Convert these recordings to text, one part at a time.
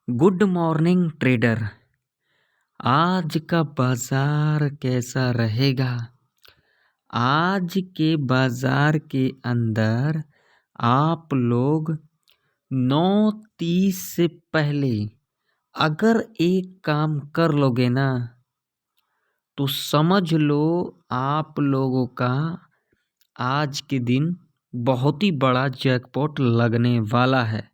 Good morning trader. आज का बाजार कैसा रहेगा? आज के बाजार के अंदर आप लोग 9:30 से पहले अगर एक काम कर लोगे ना तो समझ लो आप लोगों का आज के दिन बहुत ही बड़ा जैकपॉट लगने वाला है।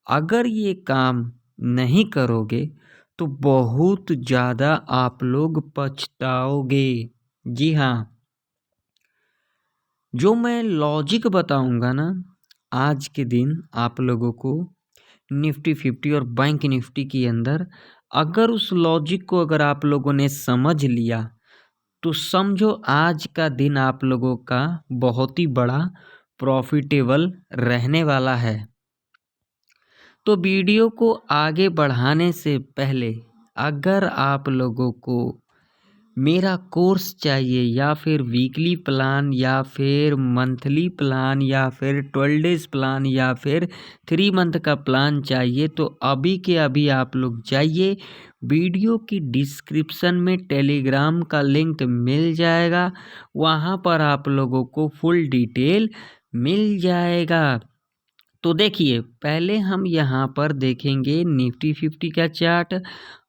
अगर ये काम नहीं करोगे तो बहुत ज़्यादा आप लोग पछताओगे। जी हाँ, जो मैं लॉजिक बताऊंगा ना आज के दिन आप लोगों को निफ्टी 50 और बैंक निफ्टी के अंदर, अगर उस लॉजिक को अगर आप लोगों ने समझ लिया तो समझो आज का दिन आप लोगों का बहुत ही बड़ा प्रॉफिटेबल रहने वाला है। तो वीडियो को आगे बढ़ाने से पहले अगर आप लोगों को मेरा कोर्स चाहिए या फिर वीकली प्लान या फिर मंथली प्लान या फिर 12 डेज प्लान या फिर 3 मंथ का प्लान चाहिए तो अभी के अभी आप लोग जाइए, वीडियो की डिस्क्रिप्शन में टेलीग्राम का लिंक मिल जाएगा, वहाँ पर आप लोगों को फुल डिटेल मिल जाएगा। तो देखिए, पहले हम यहाँ पर देखेंगे निफ्टी 50 का चार्ट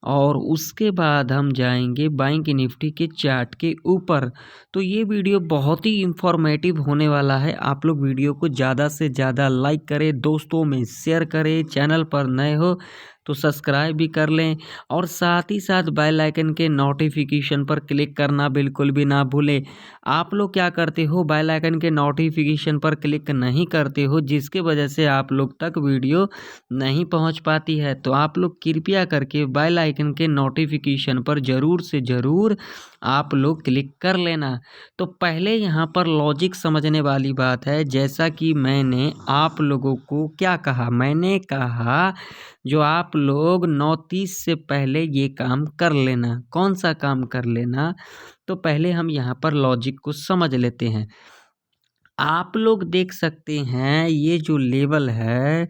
और उसके बाद हम जाएंगे बैंक निफ्टी के चार्ट के ऊपर। तो ये वीडियो बहुत ही इंफॉर्मेटिव होने वाला है। आप लोग वीडियो को ज़्यादा से ज़्यादा लाइक करें, दोस्तों में शेयर करें, चैनल पर नए हो तो सब्सक्राइब भी कर लें और साथ ही साथ बेल आइकन के नोटिफिकेशन पर क्लिक करना बिल्कुल भी ना भूलें। आप लोग क्या करते हो, बेल आइकन के नोटिफिकेशन पर क्लिक नहीं करते हो, जिसके वजह से आप लोग तक वीडियो नहीं पहुंच पाती है। तो आप लोग कृपया करके बेल आइकन के नोटिफिकेशन पर ज़रूर से ज़रूर आप लोग क्लिक कर लेना। तो पहले यहाँ पर लॉजिक समझने वाली बात है। जैसा कि मैंने आप लोगों को क्या कहा, मैंने कहा जो आप लोग 9:30 से पहले ये काम कर लेना। कौन सा काम कर लेना? तो पहले हम यहाँ पर लॉजिक को समझ लेते हैं। आप लोग देख सकते हैं ये जो लेवल है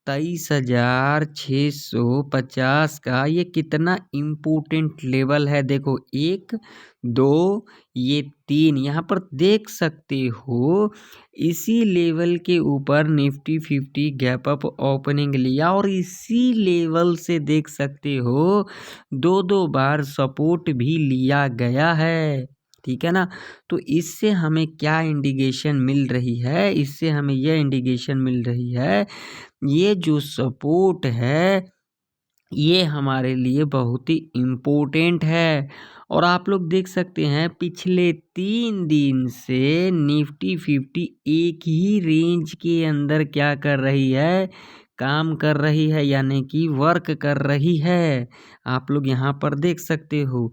23,650 का, ये कितना इम्पोर्टेंट लेवल है। देखो 1 2 ये 3 यहाँ पर देख सकते हो। इसी लेवल के ऊपर निफ्टी 50 गैप अप ओपनिंग लिया और इसी लेवल से देख सकते हो 2 बार सपोर्ट भी लिया गया है। ठीक है ना? तो इससे हमें क्या इंडिकेशन मिल रही है? इससे हमें यह इंडिकेशन मिल रही है, ये जो सपोर्ट है ये हमारे लिए बहुत ही इम्पोर्टेंट है। और आप लोग देख सकते हैं पिछले 3 दिन से निफ्टी 50 एक ही रेंज के अंदर क्या कर रही है, काम कर रही है, यानी कि वर्क कर रही है। आप लोग यहाँ पर देख सकते हो।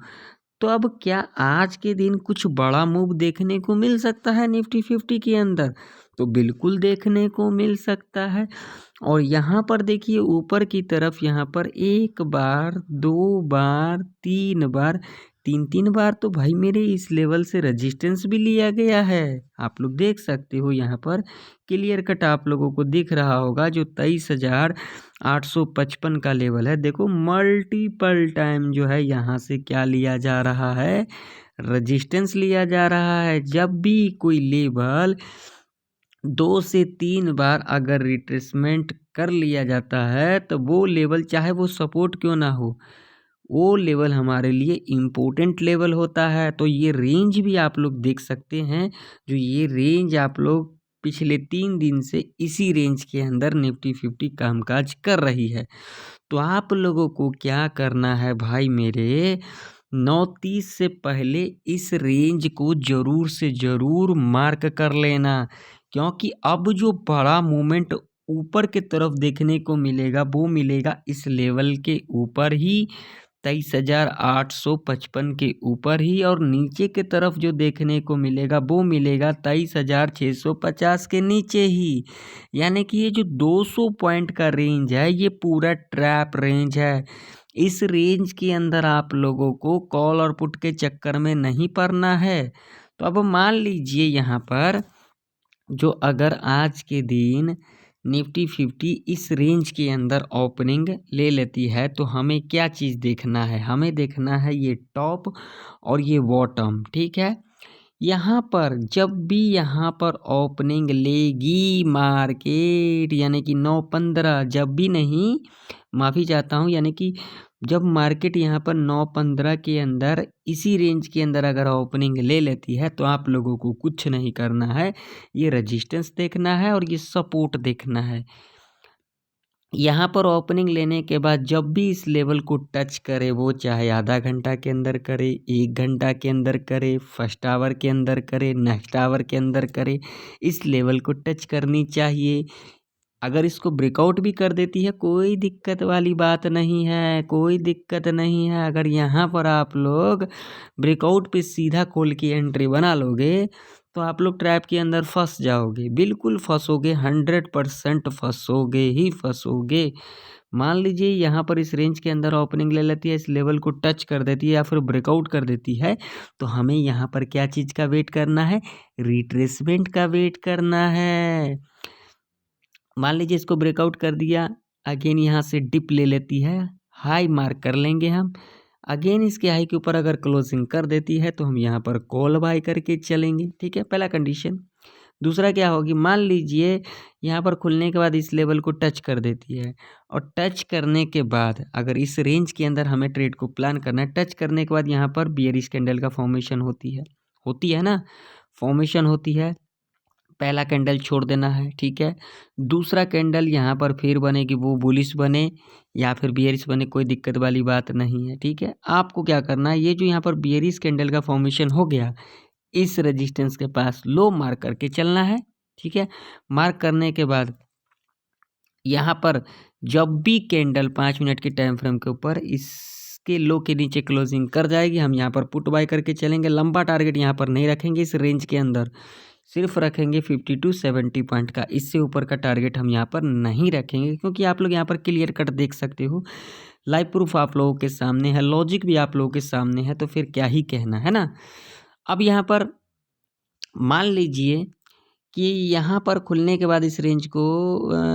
तो अब क्या आज के दिन कुछ बड़ा मूव देखने को मिल सकता है निफ्टी 50 के अंदर? तो बिल्कुल देखने को मिल सकता है। और यहाँ पर देखिए ऊपर की तरफ यहाँ पर 1 बार 2 बार 3 बार 3 बार तो भाई मेरे इस लेवल से रेजिस्टेंस भी लिया गया है। आप लोग देख सकते हो यहाँ पर क्लियर कट आप लोगों को दिख रहा होगा जो 23,855 का लेवल है। देखो मल्टीपल टाइम जो है यहाँ से क्या लिया जा रहा है, रेजिस्टेंस लिया जा रहा है। जब भी कोई लेवल 2 से 3 बार अगर रिट्रेसमेंट कर लिया जाता है तो वो लेवल चाहे वो सपोर्ट क्यों ना हो, वो लेवल हमारे लिए इम्पोर्टेंट लेवल होता है। तो ये रेंज भी आप लोग देख सकते हैं, जो ये रेंज आप लोग पिछले 3 दिन से इसी रेंज के अंदर निफ्टी 50 कामकाज कर रही है। तो आप लोगों को क्या करना है भाई मेरे, 9:30 से पहले इस रेंज को ज़रूर से ज़रूर मार्क कर लेना, क्योंकि अब जो बड़ा मूवमेंट ऊपर की तरफ देखने को मिलेगा वो मिलेगा इस लेवल के ऊपर ही, 23,855 के ऊपर ही, और नीचे की तरफ जो देखने को मिलेगा वो मिलेगा 23,650 के नीचे ही। यानी कि ये जो 200 पॉइंट का रेंज है ये पूरा ट्रैप रेंज है। इस रेंज के अंदर आप लोगों को कॉल और पुट के चक्कर में नहीं पड़ना है। तो अब मान लीजिए यहाँ पर जो अगर आज के दिन निफ्टी 50 इस रेंज के अंदर ओपनिंग ले लेती है तो हमें क्या चीज़ देखना है, हमें देखना है ये टॉप और ये बॉटम, ठीक है। यहाँ पर जब भी यहाँ पर ओपनिंग लेगी मार्केट, यानी कि 9:15, जब भी नहीं, माफ़ी चाहता हूँ, यानी कि जब मार्केट यहाँ पर 9:15 के अंदर इसी रेंज के अंदर अगर ओपनिंग ले लेती है तो आप लोगों को कुछ नहीं करना है, ये रेजिस्टेंस देखना है और ये सपोर्ट देखना है। यहाँ पर ओपनिंग लेने के बाद जब भी इस लेवल को टच करे, वो चाहे आधा घंटा के अंदर करे, 1 घंटा के अंदर करे, फर्स्ट आवर के अंदर करे, नेक्स्ट आवर के अंदर करे, इस लेवल को टच करनी चाहिए। अगर इसको ब्रेकआउट भी कर देती है कोई दिक्कत वाली बात नहीं है, कोई दिक्कत नहीं है। अगर यहाँ पर आप लोग ब्रेकआउट पे सीधा खोल के एंट्री बना लोगे तो आप लोग ट्रैप के अंदर फंस जाओगे, बिल्कुल फंसोगे, 100% फंसोगे ही फंसोगे। मान लीजिए यहाँ पर इस रेंज के अंदर ओपनिंग ले लेती है, इस लेवल को टच कर देती है या फिर ब्रेकआउट कर देती है, तो हमें यहाँ पर क्या चीज़ का वेट करना है, रिट्रेसमेंट का वेट करना है। मान लीजिए इसको ब्रेकआउट कर दिया, अगेन यहाँ से डिप ले लेती है, हाई मार्क कर लेंगे हम, अगेन इसके हाई के ऊपर अगर क्लोजिंग कर देती है तो हम यहाँ पर कॉल बाय करके चलेंगे, ठीक है, पहला कंडीशन। दूसरा क्या होगी, मान लीजिए यहाँ पर खुलने के बाद इस लेवल को टच कर देती है और टच करने के बाद अगर इस रेंज के अंदर हमें ट्रेड को प्लान करना है, टच करने के बाद यहाँ पर बियरिश कैंडल का फॉर्मेशन होती है ना, फॉर्मेशन होती है, पहला कैंडल छोड़ देना है, ठीक है। दूसरा कैंडल यहाँ पर फिर बनेगी, वो बुलिश बने या फिर बियरिश बने, कोई दिक्कत वाली बात नहीं है, ठीक है। आपको क्या करना है, ये जो यहाँ पर बियरिश कैंडल का फॉर्मेशन हो गया, इस रेजिस्टेंस के पास लो मार्क करके चलना है, ठीक है। मार्क करने के बाद यहाँ पर जब भी कैंडल 5 मिनट के टाइम फ्रेम के ऊपर इसके लो के नीचे क्लोजिंग कर जाएगी, हम यहाँ पर पुट बाय करके चलेंगे। लंबा टारगेट यहाँ पर नहीं रखेंगे, इस रेंज के अंदर सिर्फ रखेंगे 50 to 70 पॉइंट का, इससे ऊपर का टारगेट हम यहाँ पर नहीं रखेंगे, क्योंकि आप लोग यहाँ पर क्लियर कट देख सकते हो, लाइव प्रूफ आप लोगों के सामने है, लॉजिक भी आप लोगों के सामने है, तो फिर क्या ही कहना है ना। अब यहाँ पर मान लीजिए कि यहाँ पर खुलने के बाद इस रेंज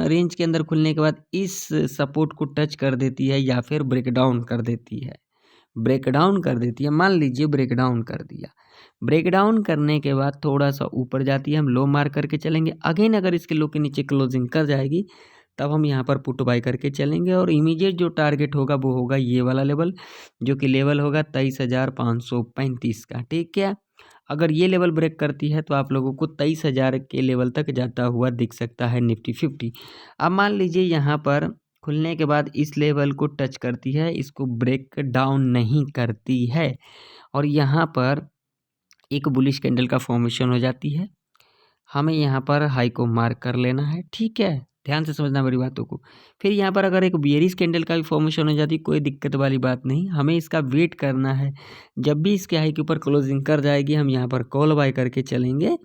रेंज के अंदर खुलने के बाद इस सपोर्ट को टच कर देती है या फिर ब्रेकडाउन कर देती है, मान लीजिए ब्रेकडाउन कर दिया, ब्रेकडाउन करने के बाद थोड़ा सा ऊपर जाती है, हम लो मार्क करके चलेंगे। अगेन अगर इसके लो के नीचे क्लोजिंग कर जाएगी तब हम यहाँ पर पुट बाय करके चलेंगे और इमीडिएट जो टारगेट होगा वो होगा ये वाला लेवल, जो कि लेवल होगा 23,535 का, ठीक है। अगर ये लेवल ब्रेक करती है तो आप लोगों को 23,000 के लेवल तक जाता हुआ दिख सकता है निफ्टी 50। अब मान लीजिए यहाँ पर खुलने के बाद इस लेवल को टच करती है, इसको ब्रेक डाउन नहीं करती है और यहाँ पर एक बुलिश कैंडल का फॉर्मेशन हो जाती है, हमें यहाँ पर हाई को मार्क कर लेना है, ठीक है, ध्यान से समझना मेरी बातों को। फिर यहाँ पर अगर एक बियरिश कैंडल का भी फॉर्मेशन हो जाती है, कोई दिक्कत वाली बात नहीं, हमें इसका वेट करना है। जब भी इसके हाई के ऊपर क्लोजिंग कर जाएगी हम यहाँ पर कॉल बाय करके चलेंगे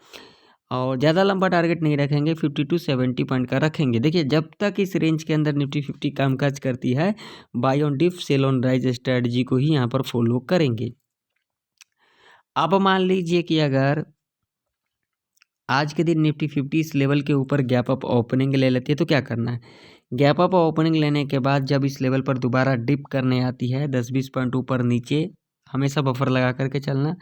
और ज़्यादा लंबा टारगेट नहीं रखेंगे, 50 to 70 पॉइंट का रखेंगे। देखिए जब तक इस रेंज के अंदर निफ्टी 50 कामकाज करती है, buy on dip sell on rise strategy को ही यहाँ पर फॉलो करेंगे। अब मान लीजिए कि अगर आज के दिन निफ्टी 50 इस लेवल के ऊपर गैप अप ओपनिंग ले लेती है तो क्या करना है, गैप अप ओपनिंग लेने के बाद जब इस लेवल पर दोबारा डिप करने आती है 10-20 पॉइंट ऊपर नीचे, हमेशा बफर लगा करके चलना,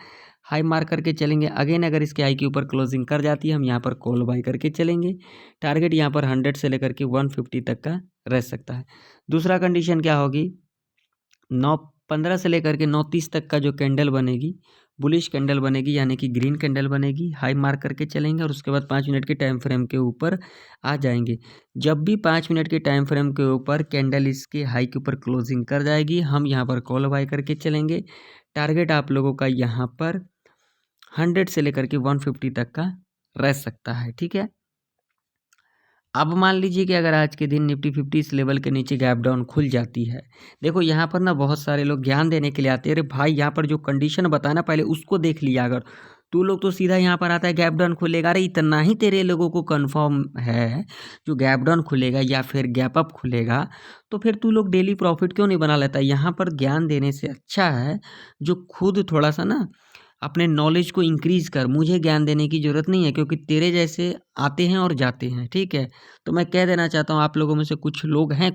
हाई मार्क करके चलेंगे। अगेन अगर इसके हाई के ऊपर क्लोजिंग कर जाती है हम यहाँ पर कॉल बाय करके चलेंगे। टारगेट यहाँ पर 100 से लेकर के 150 तक का रह सकता है। दूसरा कंडीशन क्या होगी, 9:15 से लेकर के 9:30 तक का जो कैंडल बनेगी, बुलिश कैंडल बनेगी, यानी कि ग्रीन कैंडल बनेगी, हाई मार्क करके चलेंगे और उसके बाद 5 मिनट के टाइम फ्रेम के ऊपर आ जाएंगे। जब भी 5 मिनट के टाइम फ्रेम के ऊपर कैंडल इसके हाई के ऊपर क्लोजिंग कर जाएगी हम यहाँ पर कॉल बाय करके चलेंगे। टारगेट आप लोगों का यहाँ पर 100 से लेकर के 150 तक का रह सकता है, ठीक है। अब मान लीजिए कि अगर आज के दिन निफ्टी 50 इस लेवल के नीचे गैप डाउन खुल जाती है, देखो यहाँ पर ना बहुत सारे लोग ज्ञान देने के लिए आते हैं, अरे भाई यहाँ पर जो कंडीशन बताया ना पहले उसको देख लिया, अगर तू लोग तो सीधा यहाँ पर आता है गैप डाउन खुलेगा, अरे इतना ही तेरे लोगों को कंफर्म है जो गैप डाउन खुलेगा या फिर गैप अप खुलेगा, तो फिर तू लोग डेली प्रॉफिट क्यों नहीं बना लेता। यहाँ पर ज्ञान देने से अच्छा है जो खुद थोड़ा सा ना अपने नॉलेज को इंक्रीज़ कर, मुझे ज्ञान देने की ज़रूरत नहीं है क्योंकि तेरे जैसे आते हैं और जाते हैं, ठीक है? तो मैं कह देना चाहता हूँ आप लोगों में से कुछ लोग हैं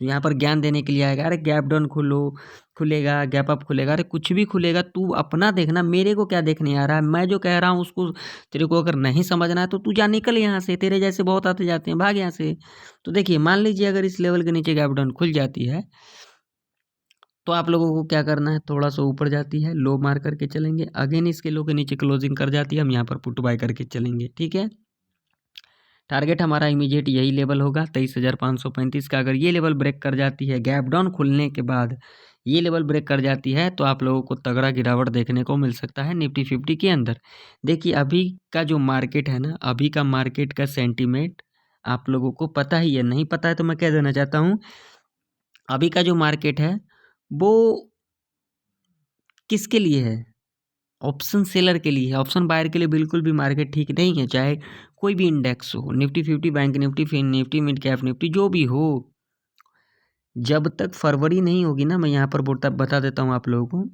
जो यहाँ पर ज्ञान देने के लिए आएगा, अरे गैप डाउन खुलेगा, गैप अप खुलेगा, अरे कुछ भी खुलेगा, तू अपना देखना, मेरे को क्या देखने आ रहा है? मैं जो कह रहा हूँ उसको तेरे को अगर नहीं समझना है तो तू जा निकल यहाँ से, तेरे जैसे बहुत आते जाते हैं, भाग यहाँ से। तो देखिए मान लीजिए अगर इस लेवल के नीचे गैप डाउन खुल जाती है तो आप लोगों को क्या करना है, थोड़ा सा ऊपर जाती है लो मार करके चलेंगे, अगेन इसके लो के नीचे क्लोजिंग कर जाती है, हम यहाँ पर पुट बाय करके चलेंगे, ठीक है। टारगेट हमारा इमीडिएट यही लेवल होगा 23,535 का। अगर ये लेवल ब्रेक कर जाती है, गैप डाउन खुलने के बाद ये लेवल ब्रेक कर जाती है तो आप लोगों को तगड़ा गिरावट देखने को मिल सकता है निफ्टी 50 के अंदर। देखिए अभी का जो मार्केट है ना, अभी का मार्केट का सेंटीमेंट आप लोगों को पता ही है, नहीं पता है तो मैं कह देना चाहता हूँ, अभी का जो मार्केट है वो किसके लिए है? ऑप्शन सेलर के लिए है, ऑप्शन बायर के लिए बिल्कुल भी मार्केट ठीक नहीं है। चाहे कोई भी इंडेक्स हो, Nifty 50, bank Nifty, fin Nifty, mid cap Nifty, जो भी हो, जब तक फरवरी नहीं होगी ना, मैं यहाँ पर बता देता हूँ आप लोगों को,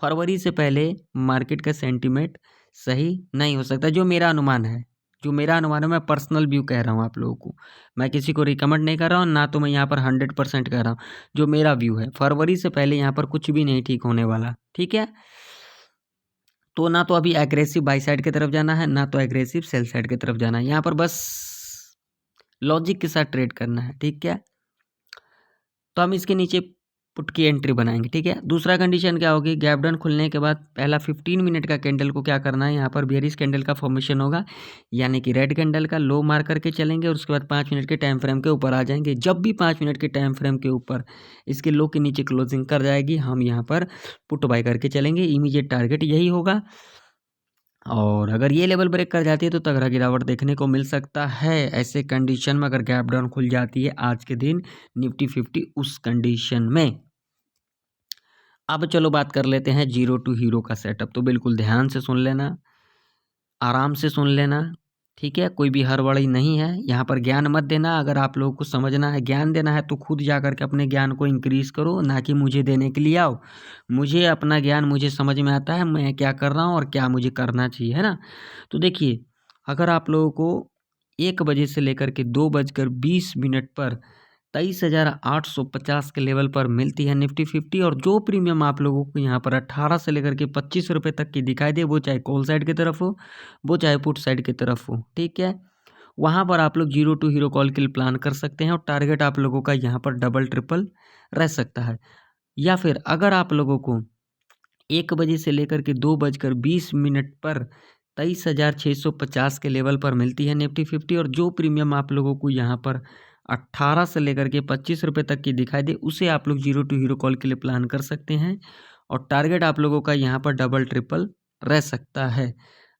फरवरी से पहले मार्केट का सेंटीमेंट सही नहीं हो सकता। जो मेरा अनुमान है, मैं पर्सनल व्यू कह रहा हूँ आप लोगों को, मैं किसी को रिकमेंड नहीं कर रहा हूँ, ना तो मैं यहाँ पर 100% कह रहा हूँ। जो मेरा व्यू है, फरवरी से पहले यहाँ पर कुछ भी नहीं ठीक होने वाला, ठीक है। तो ना तो अभी एग्रेसिव बाई साइड की तरफ जाना है, ना तो एग्रेसिव सेल साइड की तरफ जाना है, यहाँ पर बस लॉजिक के साथ ट्रेड करना है, ठीक है। तो हम इसके नीचे पुट की एंट्री बनाएंगे, ठीक है। दूसरा कंडीशन क्या होगी, गैप डाउन खुलने के बाद पहला 15 मिनट का कैंडल को क्या करना है, यहाँ पर बेयरिश कैंडल का फॉर्मेशन होगा, यानी कि रेड कैंडल का लो मार करके चलेंगे और उसके बाद 5 मिनट के टाइम फ्रेम के ऊपर आ जाएंगे। जब भी 5 मिनट के टाइम फ्रेम के ऊपर इसके लो के नीचे क्लोजिंग कर जाएगी, हम यहाँ पर पुट बाय करके चलेंगे। इमीडिएट टारगेट यही होगा और अगर ये लेवल ब्रेक कर जाती है तो तगड़ा गिरावट देखने को मिल सकता है। ऐसे कंडीशन में अगर गैप डाउन खुल जाती है आज के दिन निफ्टी 50 उस कंडीशन में। अब चलो बात कर लेते हैं जीरो टू हीरो का सेटअप। तो बिल्कुल ध्यान से सुन लेना, आराम से सुन लेना, ठीक है। कोई भी हड़बड़ी नहीं है, यहाँ पर ज्ञान मत देना। अगर आप लोगों को समझना है, ज्ञान देना है तो खुद जा कर के अपने ज्ञान को इंक्रीज़ करो, ना कि मुझे देने के लिए आओ। मुझे अपना ज्ञान मुझे समझ में आता है, मैं क्या कर रहा हूँ और क्या मुझे करना चाहिए, है ना। तो देखिए अगर आप लोगों को 1 बजे से लेकर के 2:20 पर 23,850 के लेवल पर मिलती है निफ्टी 50 और जो प्रीमियम आप लोगों को यहाँ पर 18 से लेकर के 25 रुपये तक की दिखाई दे, वो चाहे कॉल साइड की तरफ हो, वो चाहे पुट साइड की तरफ हो, ठीक है। वहाँ पर आप लोग जीरो टू हीरो कॉल के लिए प्लान कर सकते हैं और टारगेट आप लोगों का यहाँ पर डबल ट्रिपल रह सकता है। या फिर अगर आप लोगों को 1 बजे से लेकर के 2:20 पर 23,650 के लेवल पर मिलती है निफ्टी 50 और जो प्रीमियम आप लोगों को यहाँ पर 18 से लेकर के 25 रुपये तक की दिखाई दे, उसे आप लोग जीरो टू हीरो कॉल के लिए प्लान कर सकते हैं और टारगेट आप लोगों का यहाँ पर डबल ट्रिपल रह सकता है।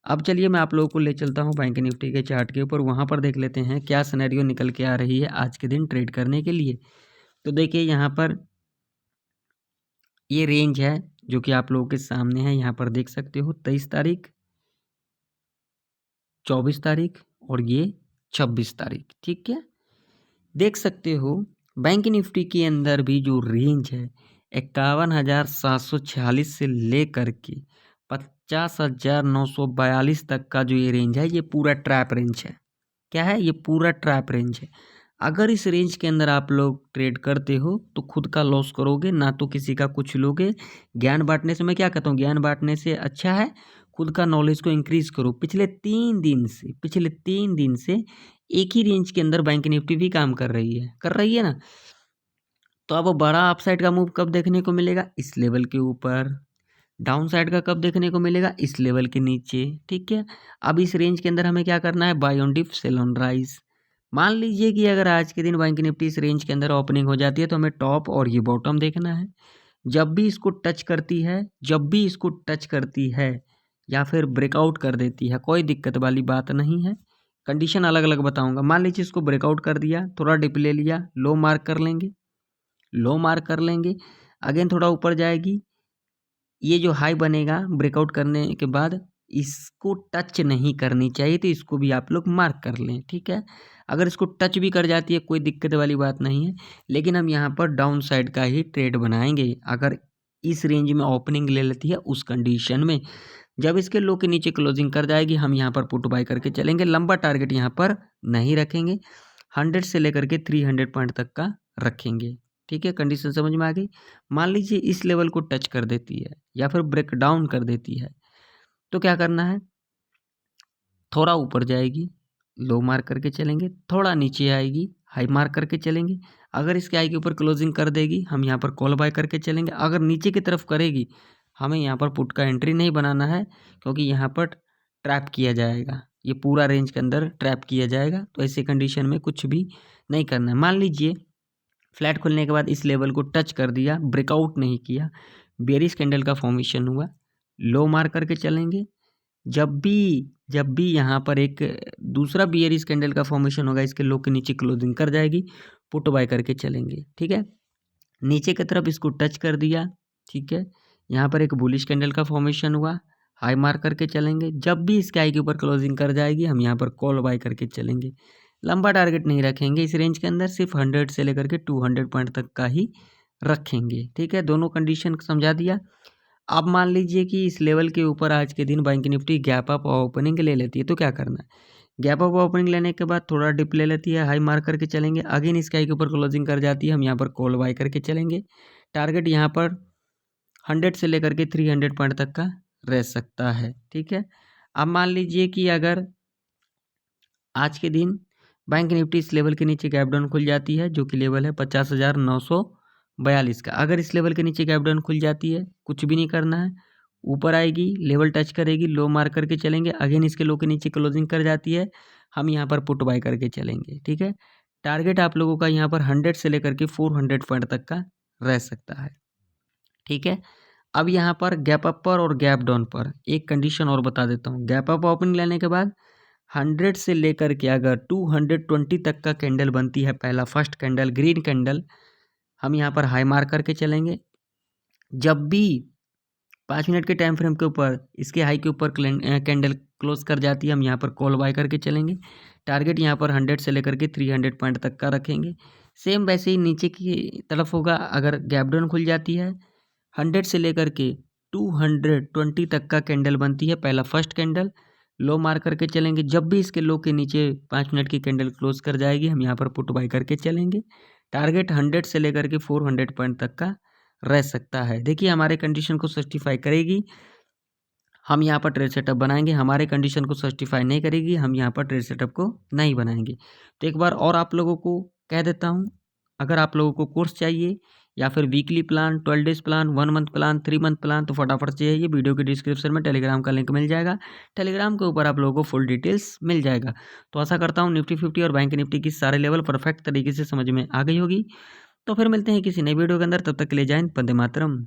अब चलिए मैं आप लोगों को ले चलता हूँ बैंक निफ्टी के चार्ट के ऊपर, वहाँ पर देख लेते हैं क्या सिनेरियो निकल के आ रही है आज के दिन ट्रेड करने के लिए। तो देखिए यहाँ पर ये रेंज है जो कि आप लोगों के सामने है, यहाँ पर देख सकते हो 23 तारीख, 24 तारीख और ये 26 तारीख, ठीक है। देख सकते हो बैंक निफ्टी के अंदर भी जो रेंज है 51,746 से लेकर के 50,942 तक का जो ये रेंज है, ये पूरा ट्रैप रेंज है। क्या है ये? पूरा ट्रैप रेंज है। अगर इस रेंज के अंदर आप लोग ट्रेड करते हो तो खुद का लॉस करोगे, ना तो किसी का कुछ लोगे। ज्ञान बांटने से मैं क्या कहता हूँ, ज्ञान बांटने से अच्छा है खुद का नॉलेज को इंक्रीज करो। पिछले 3 दिन से एक ही रेंज के अंदर बैंक निफ्टी भी काम कर रही है ना। तो अब बड़ा अपसाइड का मूव कब देखने को मिलेगा? इस लेवल के ऊपर। डाउन साइड का कब देखने को मिलेगा? इस लेवल के नीचे, ठीक है। अब इस रेंज के अंदर हमें क्या करना है? Buy on dip, sell on rise. मान लीजिए कि अगर आज के दिन बैंक निफ्टी इस रेंज के अंदर ओपनिंग हो जाती है तो हमें टॉप और ये बॉटम देखना है। जब भी इसको टच करती है या फिर ब्रेकआउट कर देती है, कोई दिक्कत वाली बात नहीं है। कंडीशन अलग अलग बताऊंगा। मान लीजिए इसको ब्रेकआउट कर दिया, थोड़ा डिप ले लिया, लो मार्क कर लेंगे, अगेन थोड़ा ऊपर जाएगी, ये जो हाई बनेगा ब्रेकआउट करने के बाद इसको टच नहीं करनी चाहिए, तो इसको भी आप लोग मार्क कर लें, ठीक है। अगर इसको टच भी कर जाती है कोई दिक्कत वाली बात नहीं है, लेकिन हम यहाँ पर डाउन साइड का ही ट्रेड बनाएंगे। अगर इस रेंज में ओपनिंग ले लेती है, उस कंडीशन में जब इसके लो के नीचे क्लोजिंग कर जाएगी हम यहाँ पर पुट बाय करके चलेंगे। लंबा टारगेट यहाँ पर नहीं रखेंगे, 100 से लेकर के 300 पॉइंट तक का रखेंगे। ठीक है, कंडीशन समझ में आ गई। मान लीजिए इस लेवल को टच कर देती है या फिर ब्रेक डाउन कर देती है, तो क्या करना है, थोड़ा ऊपर जाएगी लो मार्क करके चलेंगे, थोड़ा नीचे आएगी हाई मार्क करके चलेंगे। अगर इसके हाई के ऊपर क्लोजिंग कर देगी हम यहाँ पर कॉल बाय करके चलेंगे। अगर नीचे की तरफ करेगी हमें यहाँ पर पुट का एंट्री नहीं बनाना है, क्योंकि यहाँ पर ट्रैप किया जाएगा, ये पूरा रेंज के अंदर ट्रैप किया जाएगा। तो ऐसे कंडीशन में कुछ भी नहीं करना है। मान लीजिए फ्लैट खुलने के बाद इस लेवल को टच कर दिया, ब्रेकआउट नहीं किया, बेरिश कैंडल का फॉर्मेशन हुआ, लो मार करके चलेंगे। जब भी यहाँ पर एक दूसरा बियरिश कैंडल का फॉर्मेशन होगा, इसके लो के नीचे क्लोजिंग कर जाएगी, पुट बाय करके चलेंगे। ठीक है, नीचे की तरफ इसको टच कर दिया, ठीक है, यहाँ पर एक बुलिश कैंडल का फॉर्मेशन हुआ, हाई मार करके चलेंगे। जब भी इसके हाई के ऊपर क्लोजिंग कर जाएगी हम यहाँ पर कॉल बाय करके चलेंगे। लंबा टारगेट नहीं रखेंगे इस रेंज के अंदर, सिर्फ 100 से लेकर के 200 पॉइंट तक का ही रखेंगे। ठीक है, दोनों कंडीशन समझा दिया। अब मान लीजिए कि इस लेवल के ऊपर आज के दिन bank Nifty gap up opening ले लेती है, तो क्या करना है, गैप अप ओपनिंग लेने के बाद थोड़ा डिप ले लेती है, हाई मार्क करके चलेंगे। अगेन इसके हाई के ऊपर क्लोजिंग कर जाती है हम यहाँ पर कॉल बाय करके चलेंगे। टारगेट यहाँ पर 100 से लेकर के 300 पॉइंट तक का रह सकता है। ठीक है, अब मान लीजिए कि अगर आज के दिन बैंक निफ्टी इस लेवल के नीचे गैप डाउन खुल जाती है, जो कि लेवल है 50,942 का। अगर इस लेवल के नीचे गैप डाउन खुल जाती है, कुछ भी नहीं करना है, ऊपर आएगी, लेवल टच करेगी, लो मार्क करके चलेंगे। अगेन इसके लो के नीचे क्लोजिंग कर जाती है हम यहाँ पर पुट बाय करके चलेंगे। ठीक है, टारगेट आप लोगों का यहाँ पर 100 से लेकर के 400 पॉइंट तक का रह सकता है। ठीक है, अब यहाँ पर गैप अप पर और गैप डाउन पर एक कंडीशन और बता देता हूँ। गैप अप ओपनिंग लेने के बाद 100 से लेकर के अगर 220 तक का कैंडल बनती है, पहला फर्स्ट कैंडल ग्रीन कैंडल, हम यहाँ पर हाई मार्क करके चलेंगे। जब भी 5 मिनट के टाइम फ्रेम के ऊपर इसके हाई के ऊपर कैंडल क्लोज कर जाती है हम यहाँ पर कॉल बाय करके चलेंगे। टारगेट यहाँ पर 100 से लेकर के 300 पॉइंट तक का रखेंगे। सेम वैसे ही नीचे की तरफ होगा, अगर गैप डाउन खुल जाती है 100 से लेकर के 220 तक का कैंडल बनती है, पहला फर्स्ट कैंडल, लो मार करके चलेंगे। जब भी इसके लो के नीचे 5 मिनट की कैंडल क्लोज कर जाएगी हम यहाँ पर पुट बाय करके चलेंगे। टारगेट 100 से लेकर के 400 पॉइंट तक का रह सकता है। देखिए हमारे कंडीशन को सर्टिफाई करेगी, हम यहाँ पर ट्रेड सेटअप बनाएंगे, हमारे कंडीशन को सर्टिफाई नहीं करेगी, हम यहाँ पर ट्रेड सेटअप को नहीं बनाएंगे। तो एक बार और आप लोगों को कह देता हूँ, अगर आप लोगों को कोर्स चाहिए या फिर weekly plan, 12 days plan, 1 month plan, 3 month plan, तो फटाफट से ये वीडियो के डिस्क्रिप्शन में टेलीग्राम का लिंक मिल जाएगा। टेलीग्राम के ऊपर आप लोगों को फुल डिटेल्स मिल जाएगा। तो आशा करता हूँ निफ्टी 50 और बैंक निफ्टी की सारे लेवल परफेक्ट तरीके से समझ में आ गई होगी। तो फिर मिलते हैं किसी नई वीडियो के अंदर, तब तक के लिए जय हिंद, वंदे मातरम।